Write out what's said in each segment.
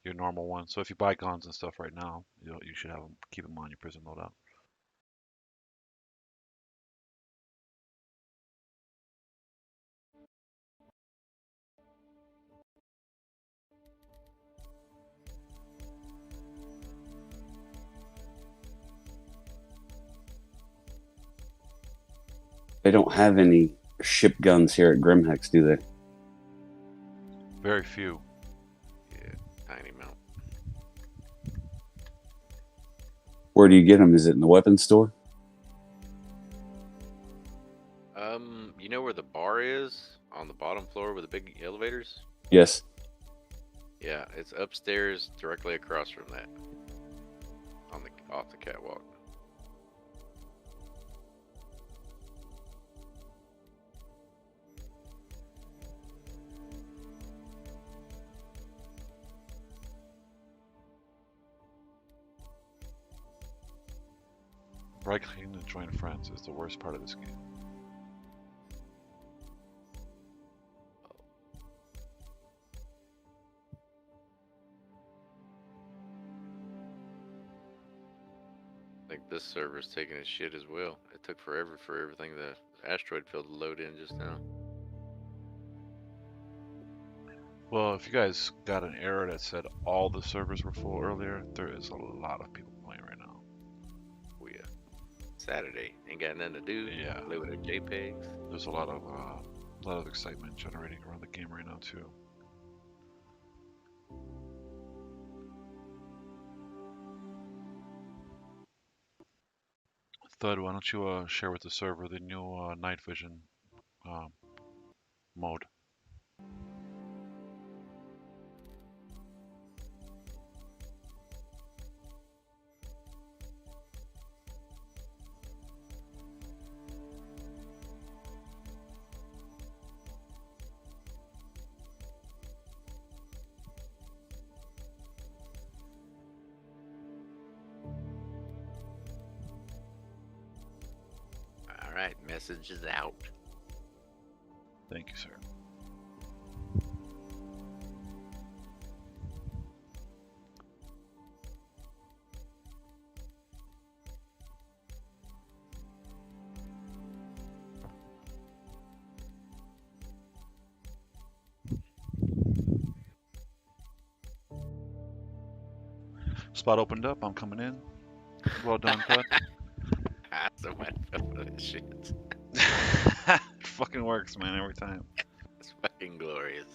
your normal one. So if you buy guns and stuff right now, you should have them, keep them on your prison loadout. They don't have any ship guns here at Grimhex, do they? Very few. Yeah, tiny amount. Where do you get them? Is it in the weapons store? You know where the bar is on the bottom floor with the big elevators? Yes. Yeah, it's upstairs, directly across from that, on the off the catwalk. Right clicking and join friends is the worst part of this game. I think this server's taking a shit as well. It took forever for everything the asteroid field to load in just now. Well, if you guys got an error that said all the servers were full earlier, there is a lot of people playing right now. Oh yeah. Saturday. Ain't got nothing to do. Yeah. Play with our JPEGs. There's a lot of excitement generating around the game right now too. Thud, why don't you share with the server the new night vision um, mode? Alright, message is out. Thank you, sir. Spot opened up. I'm coming in. Well done, Thud. Somebody fell for this shit. It fucking works, man, every time. It's fucking glorious.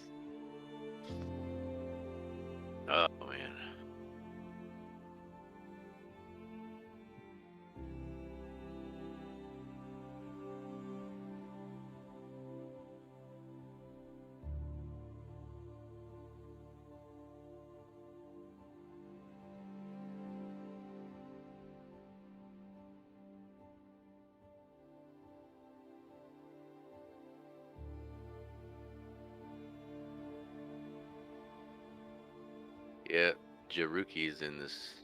Oh man. Yeah, Jaruki's in this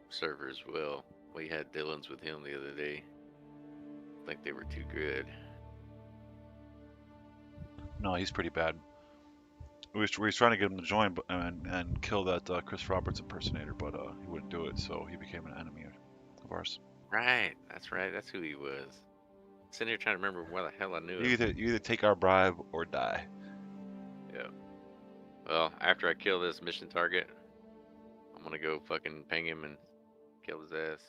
server as well. We had Dylan's with him the other day. I think they were too good. No, he's pretty bad. We was trying to get him to join and kill that Chris Roberts impersonator, but he wouldn't do it, so he became an enemy of ours. Right, that's right. That's who he was. Sitting here trying to remember where the hell I knew You him. either take our bribe or die. Yeah. Well, after I kill this mission target, I'm gonna go fucking ping him and kill his ass.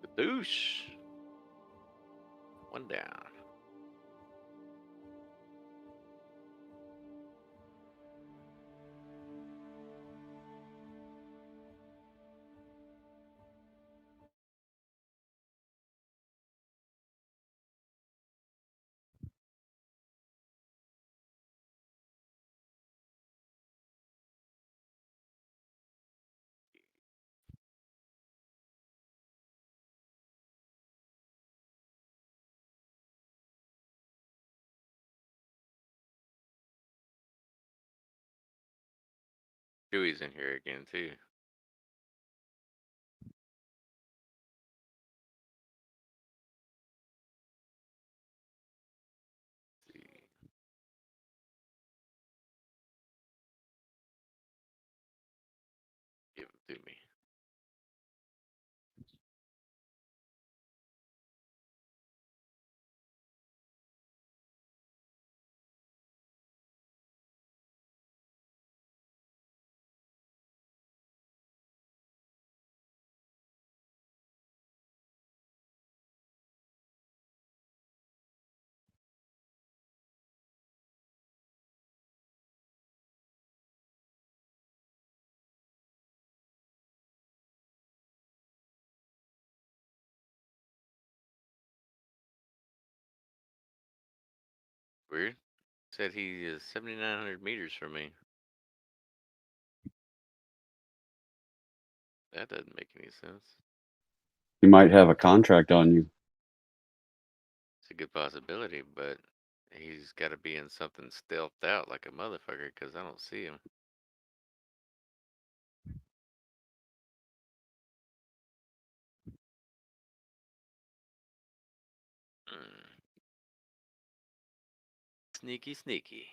The douche. One down. Dewey's in here again too. Let's see. Give him to me. Weird. Said he is 7,900 meters from me. That doesn't make any sense. He might have a contract on you. It's a good possibility, but he's got to be in something stealthed out like a motherfucker because I don't see him. Hmm. Sneaky, sneaky.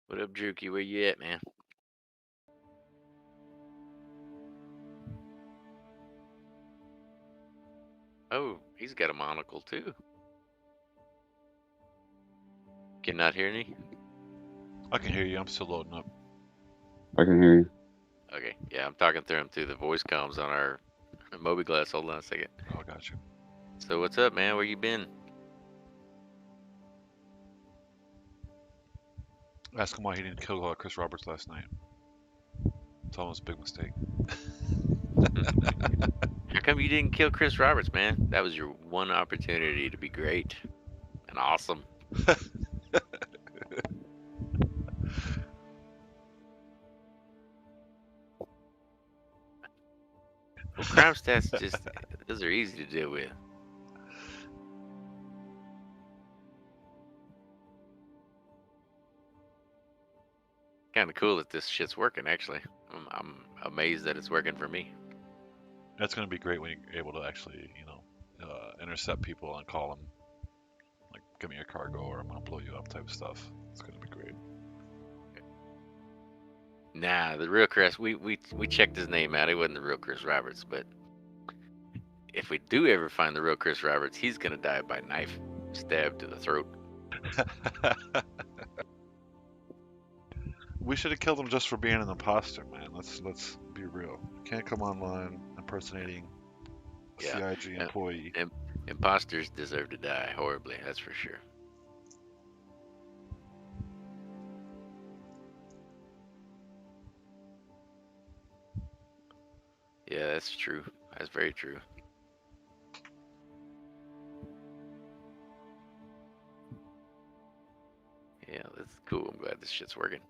What up, Drukey? Where you at, man? Oh, he's got a monocle too. Cannot hear me? I can hear you. I'm still loading up. I can hear you. Okay, yeah, I'm talking through him through the voice comms on our Moby Glass. Hold on a second. Oh, I got you. So what's up, man? Where you been? Ask him why he didn't kill Chris Roberts last night. Tell him it's a big mistake. How come you didn't kill Chris Roberts, man? That was your one opportunity to be great and awesome. Well, crime stats just, those are easy to deal with. Kind of cool that this shit's working, actually. I'm amazed that it's working for me. That's going to be great when you're able to actually, intercept people and call them, like, give me your cargo or I'm going to blow you up type of stuff. It's going to be great. Nah, the real Chris, we checked his name out. It wasn't the real Chris Roberts, but if we do ever find the real Chris Roberts, he's gonna die by knife, stabbed to the throat. We should have killed him just for being an imposter, man. Let's be real. Can't come online impersonating a Yeah. CIG employee. Imposters deserve to die horribly, that's for sure. Yeah, that's true. That's very true. Yeah, that's cool. I'm glad this shit's working.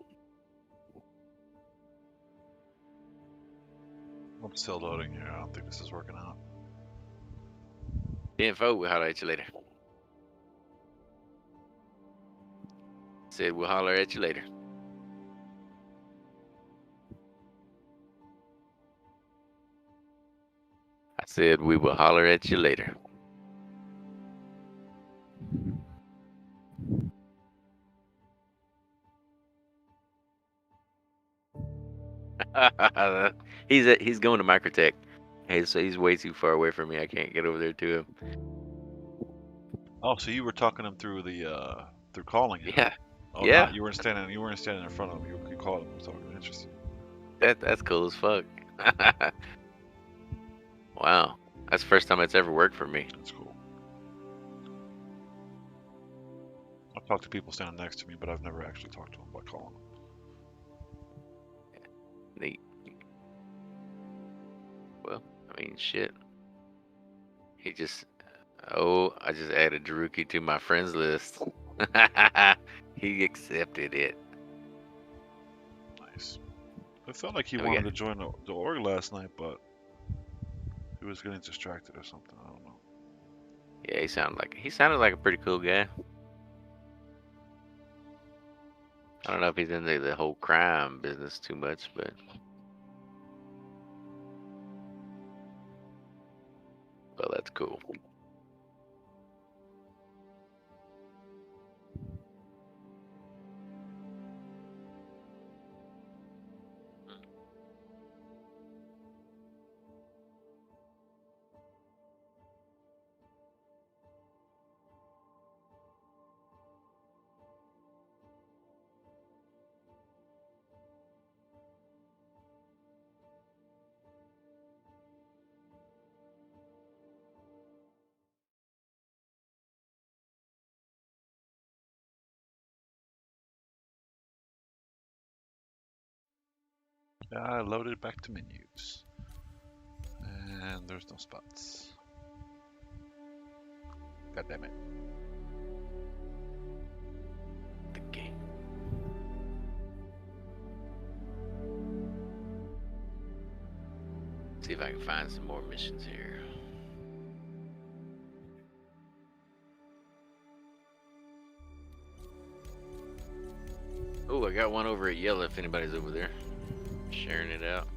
I'm still loading here. I don't think this is working out. Info, we'll holler at you later. Said we'll holler at you later. I said we will holler at you later. He's going to Microtech. Hey, so he's way too far away from me. I can't get over there to him. Oh, so you were talking him through through calling him? Yeah, Oh, yeah. not you weren't standing in front of him. You called him. Talking. Interesting. That's cool as fuck. Wow, that's the first time it's ever worked for me. That's cool. I've talked to people standing next to me, but I've never actually talked to them by calling them. I mean, shit. He just. Oh, I just added Jaruki to my friends list. He accepted it. Nice. I felt like he And we wanted got- to join the org last night, but he was getting distracted or something. I don't know. Yeah, he sounded like a pretty cool guy. I don't know if he's into the whole crime business too much, but well, that's cool. I loaded back to menus. And there's no spots. God damn it. The game. See if I can find some more missions here. Oh, I got one over at Yellow if anybody's over there. Sharing it out.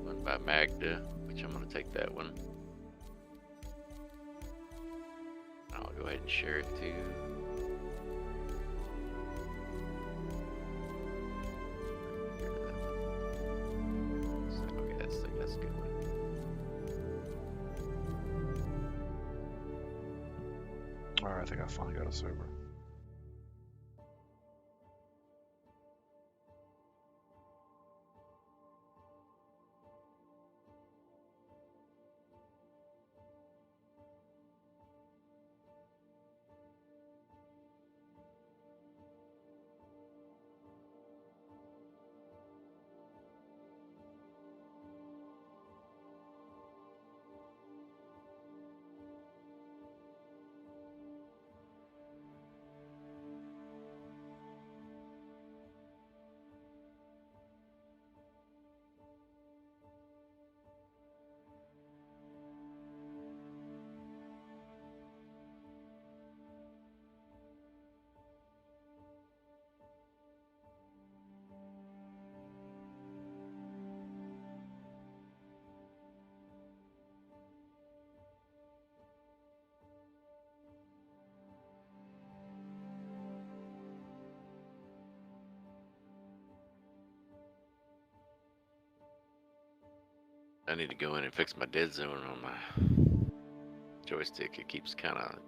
One by Magda, which I'm gonna take that one. I'll go ahead and share it too. So, okay, that's a good one. Alright, I think I finally got a server. I need to go in and fix my dead zone on my joystick. It keeps kind of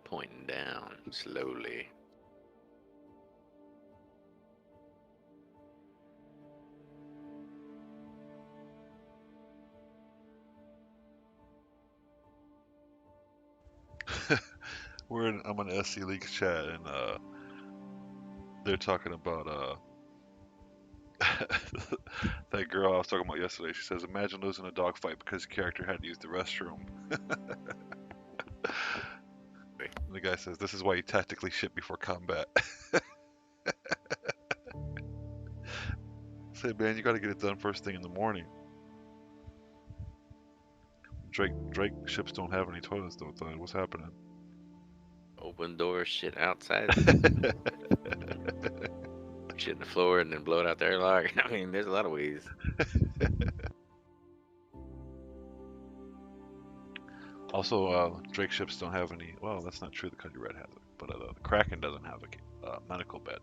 pointing down slowly. I'm in SC League chat and they're talking about that girl I was talking about yesterday. She says, "Imagine losing a dogfight because your character had to use the restroom." The guy says, "This is why you tactically ship before combat." Say, man, you got to get it done first thing in the morning. Drake ships don't have any toilets though. What's happening? Open door, shit outside. Shit in the floor and then blow it out the airlock. I mean, there's a lot of ways. Also, Drake ships don't have any. Well, that's not true. The Cuddy Red has it, but the Kraken doesn't have a medical bed.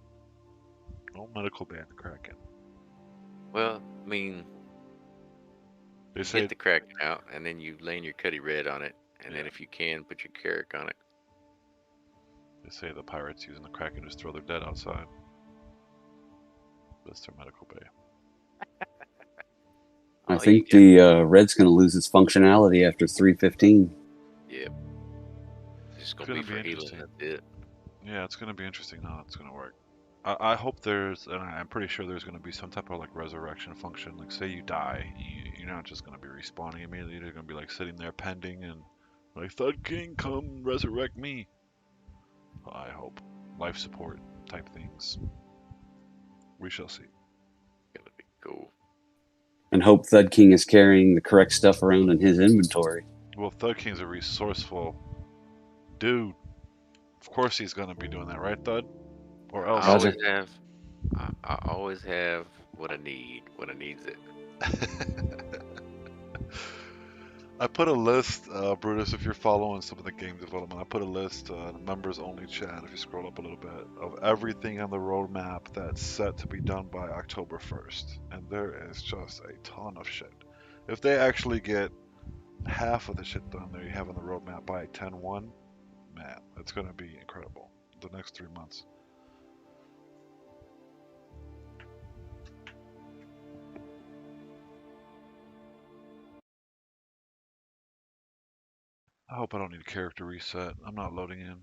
No medical bed in the Kraken. Well, I mean, They you say get the Kraken out, and then you lay your Cuddy Red on it, and then Yeah. if you can, put your Carrick on it. they say the pirates using the Kraken just throw their dead outside. That's their medical bay. I Oh, think you the Red's going to lose its functionality after 315. Yep. It's just It's gonna gonna be be for healing. interesting. That's it. Yeah, it's gonna be interesting how it's gonna work. I hope there's, and I'm pretty sure there's going to be some type of like resurrection function. Like, say you die, you're not just going to be respawning immediately. You're going to be like sitting there pending and like, Thud King, come resurrect me. I hope. Life support type things. We shall see. Gonna be cool. And hope Thud King is carrying the correct stuff around in his inventory. Well, Thud King's a resourceful dude. Of course he's going to be doing that, right, Thud? Or I else. Roger. always have. I always have what I need when I needs it. I put a list, Brutus, if you're following some of the game development, I put a list, members only chat, if you scroll up a little bit, of everything on the roadmap that's set to be done by October 1st. And there is just a ton of shit. If they actually get half of the shit done that you have on the roadmap by 10/1, man, it's going to be incredible. The next 3 months. I hope I don't need a character reset. I'm not loading in.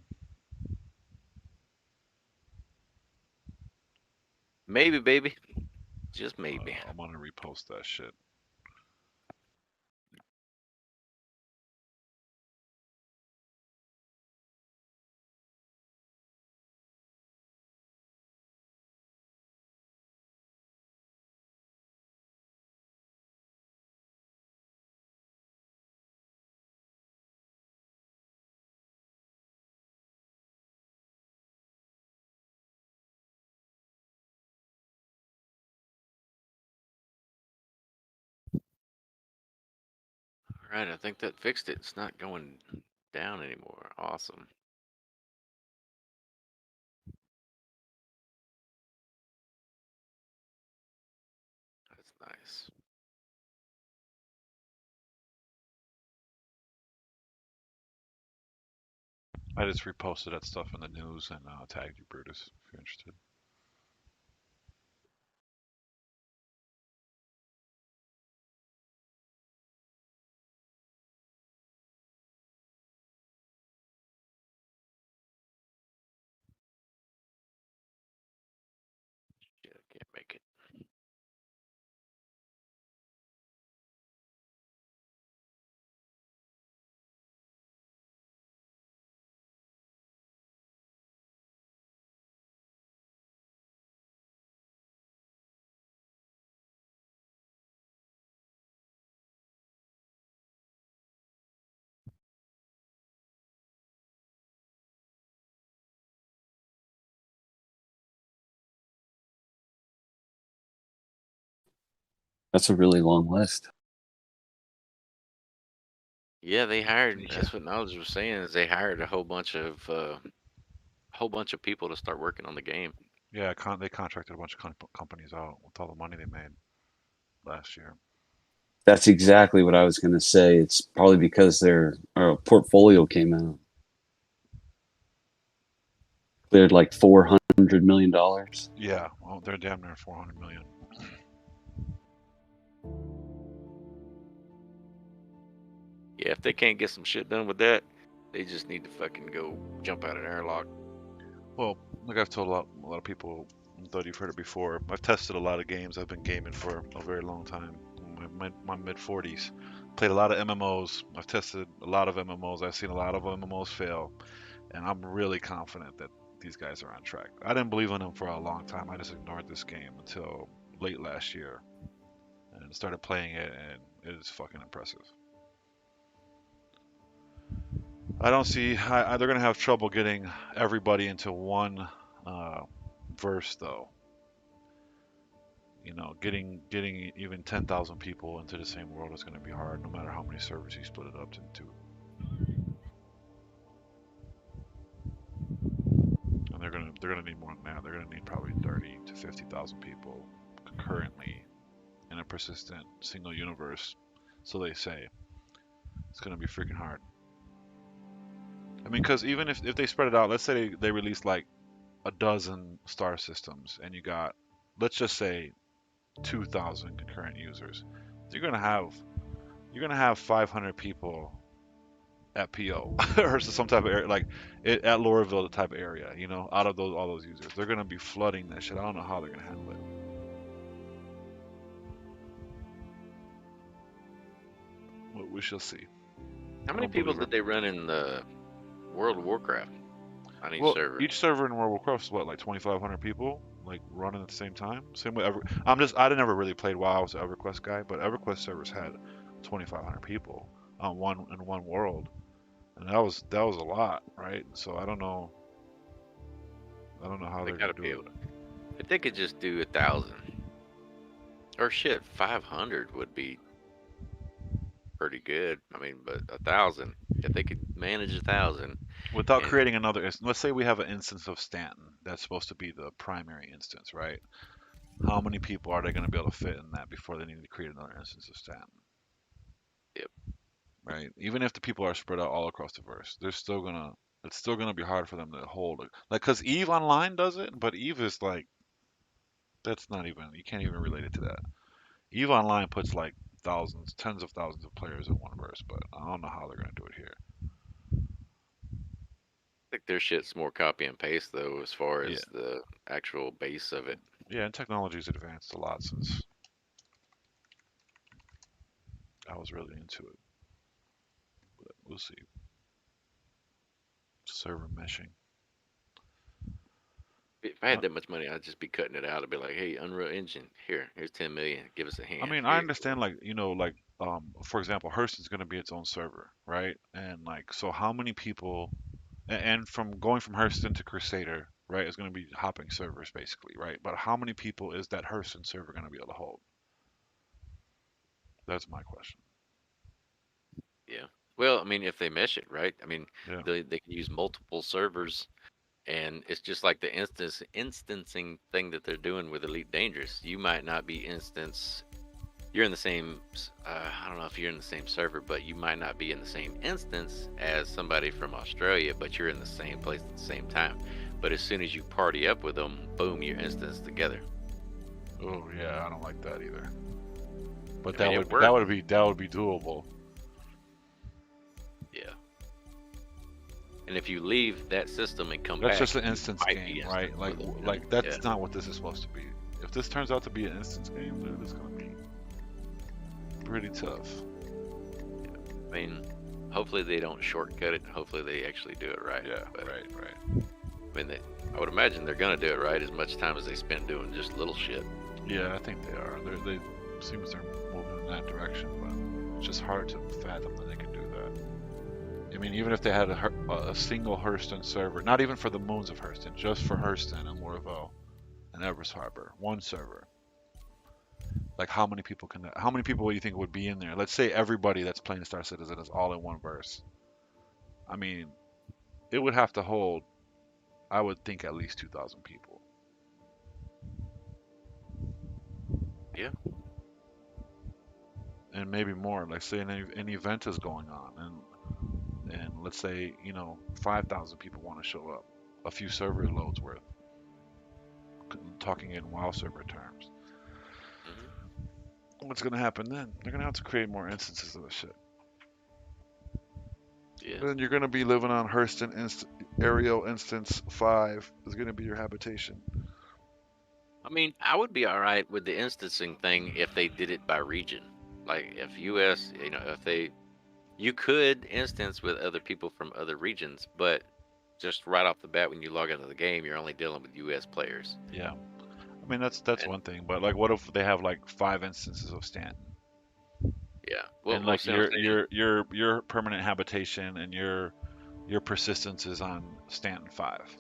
Maybe, baby. Just maybe. I'm going to repost that shit. All right, I think that fixed it. It's not going down anymore. Awesome. That's nice. I just reposted that stuff in the news and tagged you, Brutus, if you're interested. Shit, I can't make it. That's a really long list. Yeah, they hired. Yeah. That's what Knowledge was saying. Is they hired a whole bunch of people to start working on the game. Yeah, they contracted a bunch of companies out with all the money they made last year. That's exactly what I was going to say. It's probably because their portfolio came out. Cleared like $400 million. Yeah, well, they're damn near 400 million. Yeah, if they can't get some shit done with that, they just need to fucking go jump out an airlock. Well, like I've told a lot of people, though you've heard it before, I've tested a lot of games. I've been gaming for a very long time. My mid 40s. Played a lot of MMOs. I've tested a lot of MMOs. I've seen a lot of MMOs fail, and I'm really confident that these guys are on track. I didn't believe in them for a long time. I just ignored this game until late last year and started playing it, and it is fucking impressive. I don't see they're gonna have trouble getting everybody into one uh, verse though. You know, getting even 10,000 people into the same world is gonna be hard, no matter how many servers you split it up into. And they're gonna need more than that. They're gonna need probably 30 to 50,000 people concurrently in a persistent single universe. So they say it's gonna be freaking hard. I mean, because even if they spread it out, let's say they release like a dozen star systems, and you got, let's just say, 2,000 concurrent users. You're gonna have 500 people at PO or some type of area, like at Laurelville, the type of area, out of those all those users, they're gonna be flooding that shit. I don't know how they're gonna handle it, but we shall see. How I many don't people believe it. did they run in the World of Warcraft on each Well, server? each server in World of Warcraft is what, like 2,500 people, like running at the same time. Same with I never really played WoW. I was an EverQuest guy, but EverQuest servers had 2,500 people on one world, and that was a lot, right? So I don't know how They they're gonna gotta do be it. able to. If they could just do 1,000 or shit, 500 would be pretty good. I mean, but 1,000, if they could manage 1,000, Without and creating another let's say we have an instance of Stanton that's supposed to be the primary instance, right? How many people are they going to be able to fit in that before they need to create another instance of Stanton, yep, right? Even if the people are spread out all across the verse, it's still gonna be hard for them to hold it. Like, cause Eve Online does it, but Eve is like, that's not even, you can't even relate it to that. Eve Online puts like thousands, tens of thousands of players in one verse, but I don't know how they're gonna do it here. I think their shit's more copy and paste though, as far Yeah, as the actual base of it. yeah, and technology's advanced a lot since I was really into it. But we'll see. Server meshing. If I Uh, had that much money, I'd just be cutting it out. I'd be like, hey, Unreal Engine, here's 10 million, give us a I hand. mean, I Here, understand, like, for example, Hurston's going to be its own server, right? And like, so how many people, and from going from Hurston to Crusader, right, is going to be hopping servers basically, right? But how many people is that Hurston server going to be able to hold? That's my question. yeah. Well, I mean, if they mesh it right, I mean, Yeah. they can use multiple servers, and it's just like the instancing thing that they're doing with Elite Dangerous. You might not be instance. You're in the same. I don't know if you're in the same server, but you might not be in the same instance as somebody from Australia, but you're in the same place at the same time. But as soon as you party up with them, boom, you're instance together. Oh yeah, I don't like that either. But I that mean, would it be, that works. would be that would be doable. Yeah. And if you leave that system and come That's back, just an you instance might be game, right? instance Like with them. like Yeah. that's not what this is supposed to be. If this turns out to be an instance game, dude, it's going to be pretty tough. I mean, hopefully they don't shortcut it. Hopefully they actually do it right. Yeah, But right. I mean, I would imagine they're gonna do it right as much time as they spend doing just little shit. Yeah, I think they are. They seems they're moving in that direction, but it's just hard to fathom that they can do that. I mean, even if they had a single Hurston server, not even for the moons of Hurston, just for Hurston and Morvo and Everest Harbor, one server. Like how many people do you think would be in there? Let's say everybody that's playing Star Citizen is all in one verse. I mean, it would have to hold, I would think, at least 2,000 people. Yeah. And maybe more. Like say an event is going on, and let's say 5,000 people want to show up, a few server loads worth, talking in WoW server terms. Hmm. What's gonna happen then? They're gonna have to create more instances of this shit. Yeah. Then you're gonna be living on Hurston Aerial Instance 5 is gonna be your habitation. I mean, I would be all right with the instancing thing if they did it by region. Like if US, you could instance with other people from other regions, but just right off the bat when you log into the game, you're only dealing with US players. Yeah, I mean that's And one thing, but like, what if they have like 5 instances of Stanton, yeah, and well, like see what I'm saying? your permanent habitation and your persistence is on Stanton 5.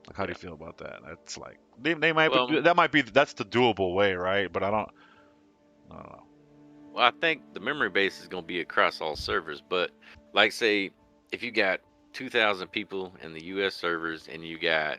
Like, how do Yeah. you feel about that? That's like they might Well, that's the doable way, right? But I don't know. Well, I think the memory base is going to be across all servers, but like say if you got 2,000 people in the US servers and you got